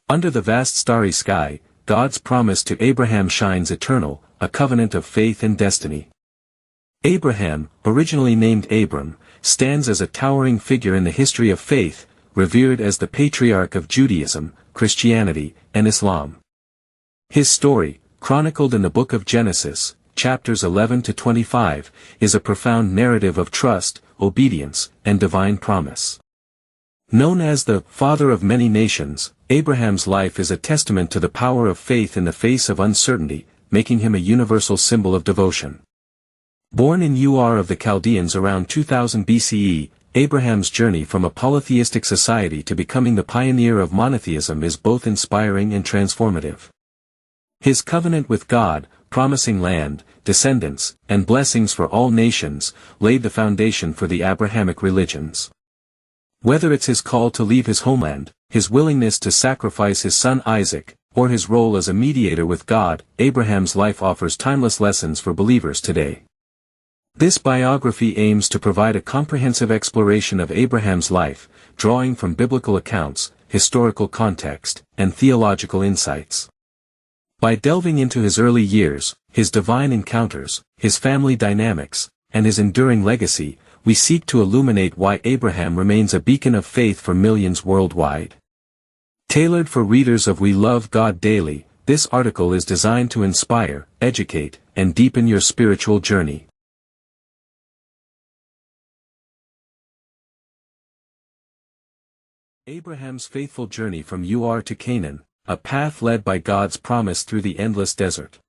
Under the vast starry sky, God's promise to Abraham shines eternal, a covenant of faith and destiny. Abraham, originally named Abram, stands as a towering figure in the history of faith, revered as the patriarch of Judaism, Christianity, and Islam. His story, chronicled in the book of Genesis, chapters 11 to 25, is a profound narrative of trust, obedience, and divine promise. Known as the father of many nations, Abraham's life is a testament to the power of faith in the face of uncertainty, making him a universal symbol of devotion. Born in Ur of the Chaldeans around 2000 BCE, Abraham's journey from a polytheistic society to becoming the pioneer of monotheism is both inspiring and transformative. His covenant with God, promising land, descendants, and blessings for all nations, laid the foundation for the Abrahamic religions. Whether it's his call to leave his homeland, his willingness to sacrifice his son Isaac, or his role as a mediator with God, Abraham's life offers timeless lessons for believers today. This biography aims to provide a comprehensive exploration of Abraham's life, drawing from biblical accounts, historical context, and theological insights. By delving into his early years, his divine encounters, his family dynamics, and his enduring legacy, we seek to illuminate why Abraham remains a beacon of faith for millions worldwide. Tailored for readers of We Love God Daily, this article is designed to inspire, educate, and deepen your spiritual journey. Abraham's faithful journey from Ur to Canaan, a path led by God's promise through the endless desert.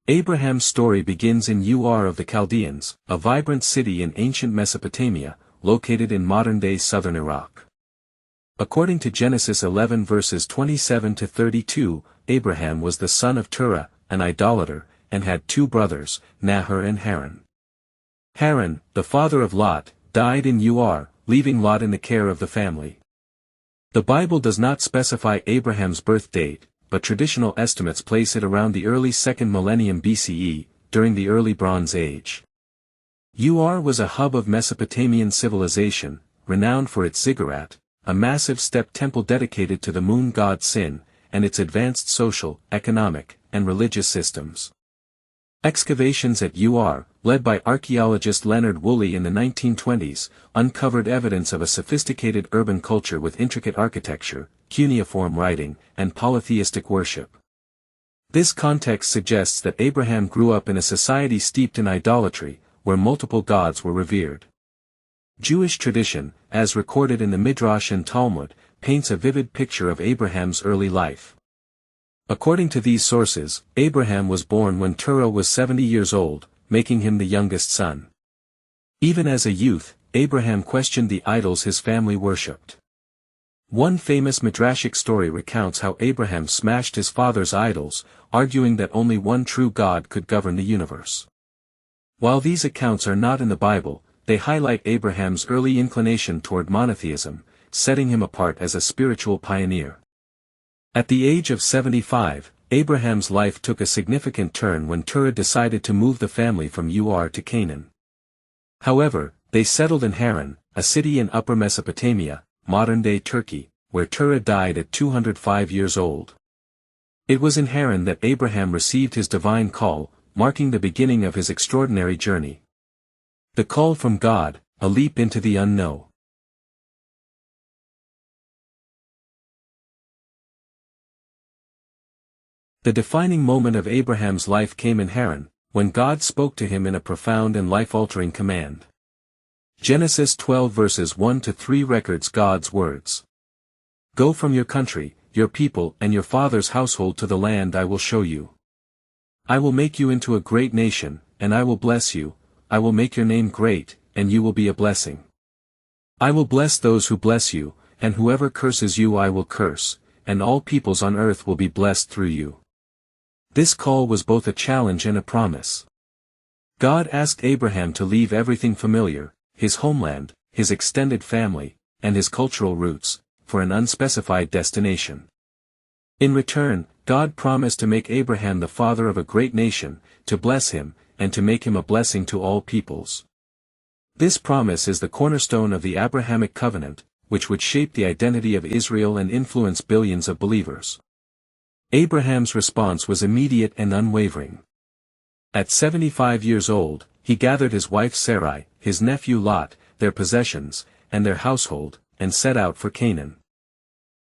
Abraham's story begins in Ur of the Chaldeans, a vibrant city in ancient Mesopotamia, located in modern-day southern Iraq. According to Genesis 11 verses 27 to 32, Abraham was the son of Terah, an idolater, and had two brothers, Nahor and Haran. Haran, the father of Lot, died in Ur, leaving Lot in the care of the family. The Bible does not specify Abraham's birth date, but traditional estimates place it around the early 2nd millennium BCE, during the early Bronze Age. Ur was a hub of Mesopotamian civilization, renowned for its ziggurat, a massive step temple dedicated to the moon god Sin, and its advanced social, economic, and religious systems. Excavations at Ur, led by archaeologist Leonard Woolley in the 1920s, uncovered evidence of a sophisticated urban culture with intricate architecture, cuneiform writing, and polytheistic worship. This context suggests that Abraham grew up in a society steeped in idolatry, where multiple gods were revered. Jewish tradition, as recorded in the Midrash and Talmud, paints a vivid picture of Abraham's early life. According to these sources, Abraham was born when Terah was 70 years old, making him the youngest son. Even as a youth, Abraham questioned the idols his family worshipped. One famous midrashic story recounts how Abraham smashed his father's idols, arguing that only one true God could govern the universe. While these accounts are not in the Bible, they highlight Abraham's early inclination toward monotheism, setting him apart as a spiritual pioneer. At the age of 75, Abraham's life took a significant turn when Terah decided to move the family from Ur to Canaan. However, they settled in Haran, a city in Upper Mesopotamia, modern-day Turkey, where Terah died at 205 years old. It was in Haran that Abraham received his divine call, marking the beginning of his extraordinary journey. The call from God, a leap into the unknown. The defining moment of Abraham's life came in Haran, when God spoke to him in a profound and life-altering command. Genesis 12 verses 1 to 3 records God's words. Go from your country, your people and your father's household to the land I will show you. I will make you into a great nation, and I will bless you, I will make your name great, and you will be a blessing. I will bless those who bless you, and whoever curses you I will curse, and all peoples on earth will be blessed through you. This call was both a challenge and a promise. God asked Abraham to leave everything familiar, his homeland, his extended family, and his cultural roots, for an unspecified destination. In return, God promised to make Abraham the father of a great nation, to bless him, and to make him a blessing to all peoples. This promise is the cornerstone of the Abrahamic covenant, which would shape the identity of Israel and influence billions of believers. Abraham's response was immediate and unwavering. At 75 years old, he gathered his wife Sarai, his nephew Lot, their possessions, and their household, and set out for Canaan.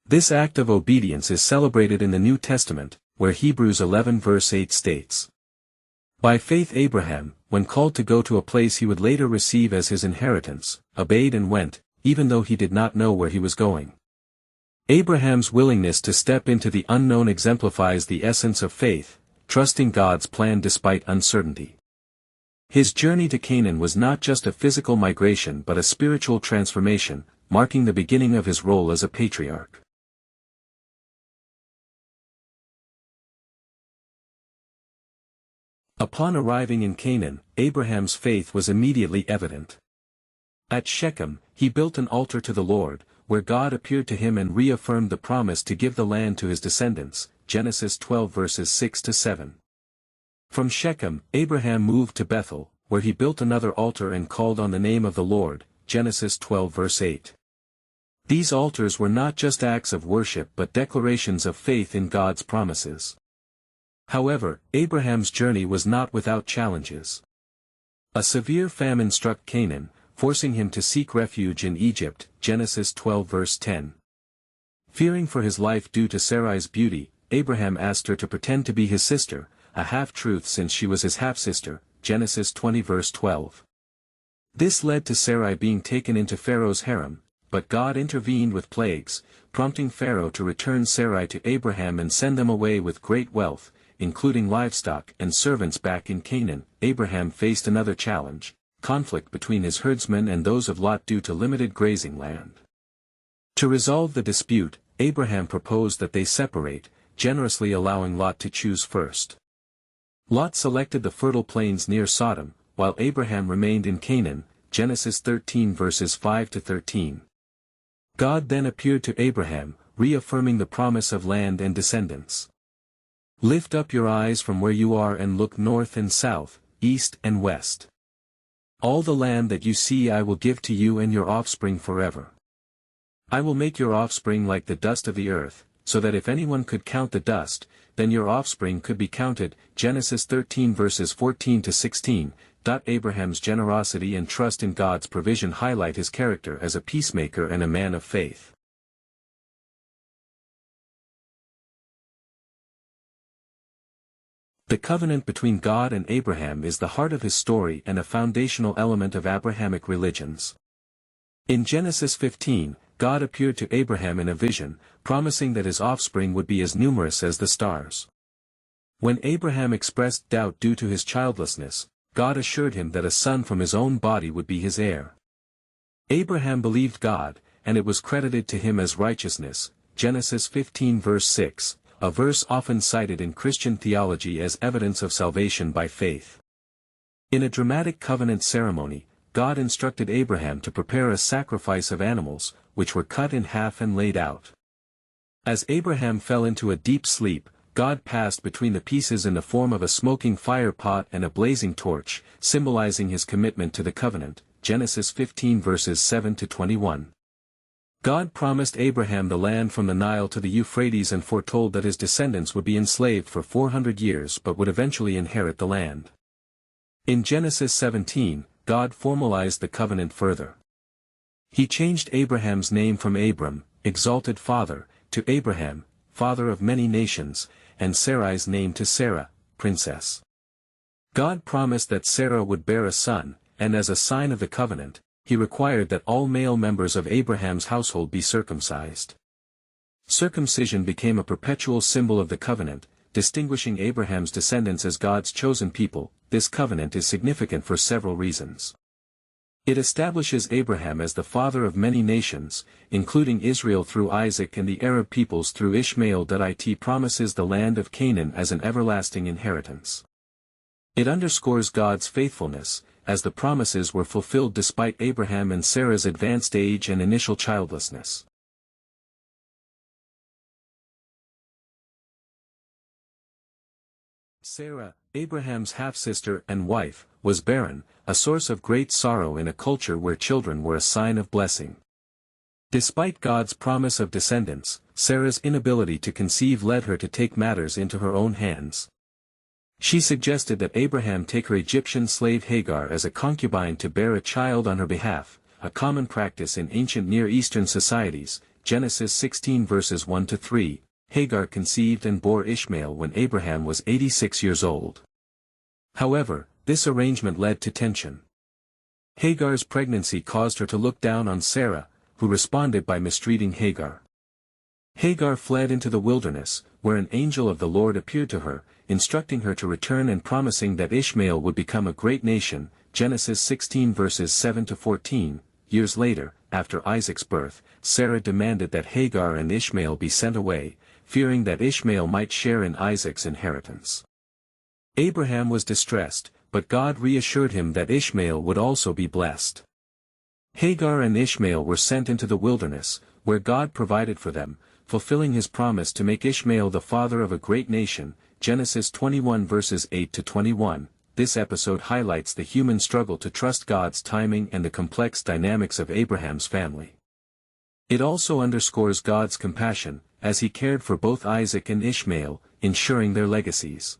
This act of obedience is celebrated in the New Testament, where Hebrews 11 verse 8 states, "By faith Abraham, when called to go to a place he would later receive as his inheritance, obeyed and went, even though he did not know where he was going." Abraham's willingness to step into the unknown exemplifies the essence of faith, trusting God's plan despite uncertainty. His journey to Canaan was not just a physical migration but a spiritual transformation, marking the beginning of his role as a patriarch. Upon arriving in Canaan, Abraham's faith was immediately evident. At Shechem, he built an altar to the Lord, where God appeared to him and reaffirmed the promise to give the land to his descendants, Genesis 12 verses 6-7. From Shechem, Abraham moved to Bethel, where he built another altar and called on the name of the Lord, Genesis 12 verse 8. These altars were not just acts of worship but declarations of faith in God's promises. However, Abraham's journey was not without challenges. A severe famine struck Canaan, forcing him to seek refuge in Egypt, Genesis 12 verse 10. Fearing for his life due to Sarai's beauty, Abraham asked her to pretend to be his sister, a half-truth since she was his half-sister, Genesis 20 verse 12. This led to Sarai being taken into Pharaoh's harem, but God intervened with plagues, prompting Pharaoh to return Sarai to Abraham and send them away with great wealth, including livestock and servants back in Canaan. Abraham faced another challenge, conflict between his herdsmen and those of Lot due to limited grazing land. To resolve the dispute, Abraham proposed that they separate, generously allowing Lot to choose first. Lot selected the fertile plains near Sodom, while Abraham remained in Canaan, Genesis 13 verses 5-13. God then appeared to Abraham, reaffirming the promise of land and descendants. "Lift up your eyes from where you are and look north and south, east and west. All the land that you see I will give to you and your offspring forever. I will make your offspring like the dust of the earth, so that if anyone could count the dust, then your offspring could be counted." Genesis 13 verses 14-16. Abraham's generosity and trust in God's provision highlight his character as a peacemaker and a man of faith. The covenant between God and Abraham is the heart of his story and a foundational element of Abrahamic religions. In Genesis 15, God appeared to Abraham in a vision, promising that his offspring would be as numerous as the stars. When Abraham expressed doubt due to his childlessness, God assured him that a son from his own body would be his heir. Abraham believed God, and it was credited to him as righteousness, Genesis 15 verse 6, a verse often cited in Christian theology as evidence of salvation by faith. In a dramatic covenant ceremony, God instructed Abraham to prepare a sacrifice of animals, which were cut in half and laid out. As Abraham fell into a deep sleep, God passed between the pieces in the form of a smoking fire pot and a blazing torch, symbolizing his commitment to the covenant, Genesis 15 verses 7-21. God promised Abraham the land from the Nile to the Euphrates and foretold that his descendants would be enslaved for 400 years but would eventually inherit the land. In Genesis 17, God formalized the covenant further. He changed Abraham's name from Abram, exalted father, to Abraham, father of many nations, and Sarai's name to Sarah, princess. God promised that Sarah would bear a son, and as a sign of the covenant, he required that all male members of Abraham's household be circumcised. Circumcision became a perpetual symbol of the covenant, distinguishing Abraham's descendants as God's chosen people. This covenant is significant for several reasons. It establishes Abraham as the father of many nations, including Israel through Isaac and the Arab peoples through Ishmael. It promises the land of Canaan as an everlasting inheritance. It underscores God's faithfulness, as the promises were fulfilled despite Abraham and Sarah's advanced age and initial childlessness. Sarah, Abraham's half-sister and wife, was barren, a source of great sorrow in a culture where children were a sign of blessing. Despite God's promise of descendants, Sarah's inability to conceive led her to take matters into her own hands. She suggested that Abraham take her Egyptian slave Hagar as a concubine to bear a child on her behalf, a common practice in ancient Near Eastern societies. Genesis 16 verses 1-3, Hagar conceived and bore Ishmael when Abraham was 86 years old. However, this arrangement led to tension. Hagar's pregnancy caused her to look down on Sarah, who responded by mistreating Hagar. Hagar fled into the wilderness, where an angel of the Lord appeared to her, instructing her to return and promising that Ishmael would become a great nation. Genesis 16 verses 7-14. Years later, after Isaac's birth, Sarah demanded that Hagar and Ishmael be sent away, fearing that Ishmael might share in Isaac's inheritance. Abraham was distressed, but God reassured him that Ishmael would also be blessed. Hagar and Ishmael were sent into the wilderness, where God provided for them, fulfilling his promise to make Ishmael the father of a great nation. Genesis 21 verses 8-21. This episode highlights the human struggle to trust God's timing and the complex dynamics of Abraham's family. It also underscores God's compassion, as he cared for both Isaac and Ishmael, ensuring their legacies.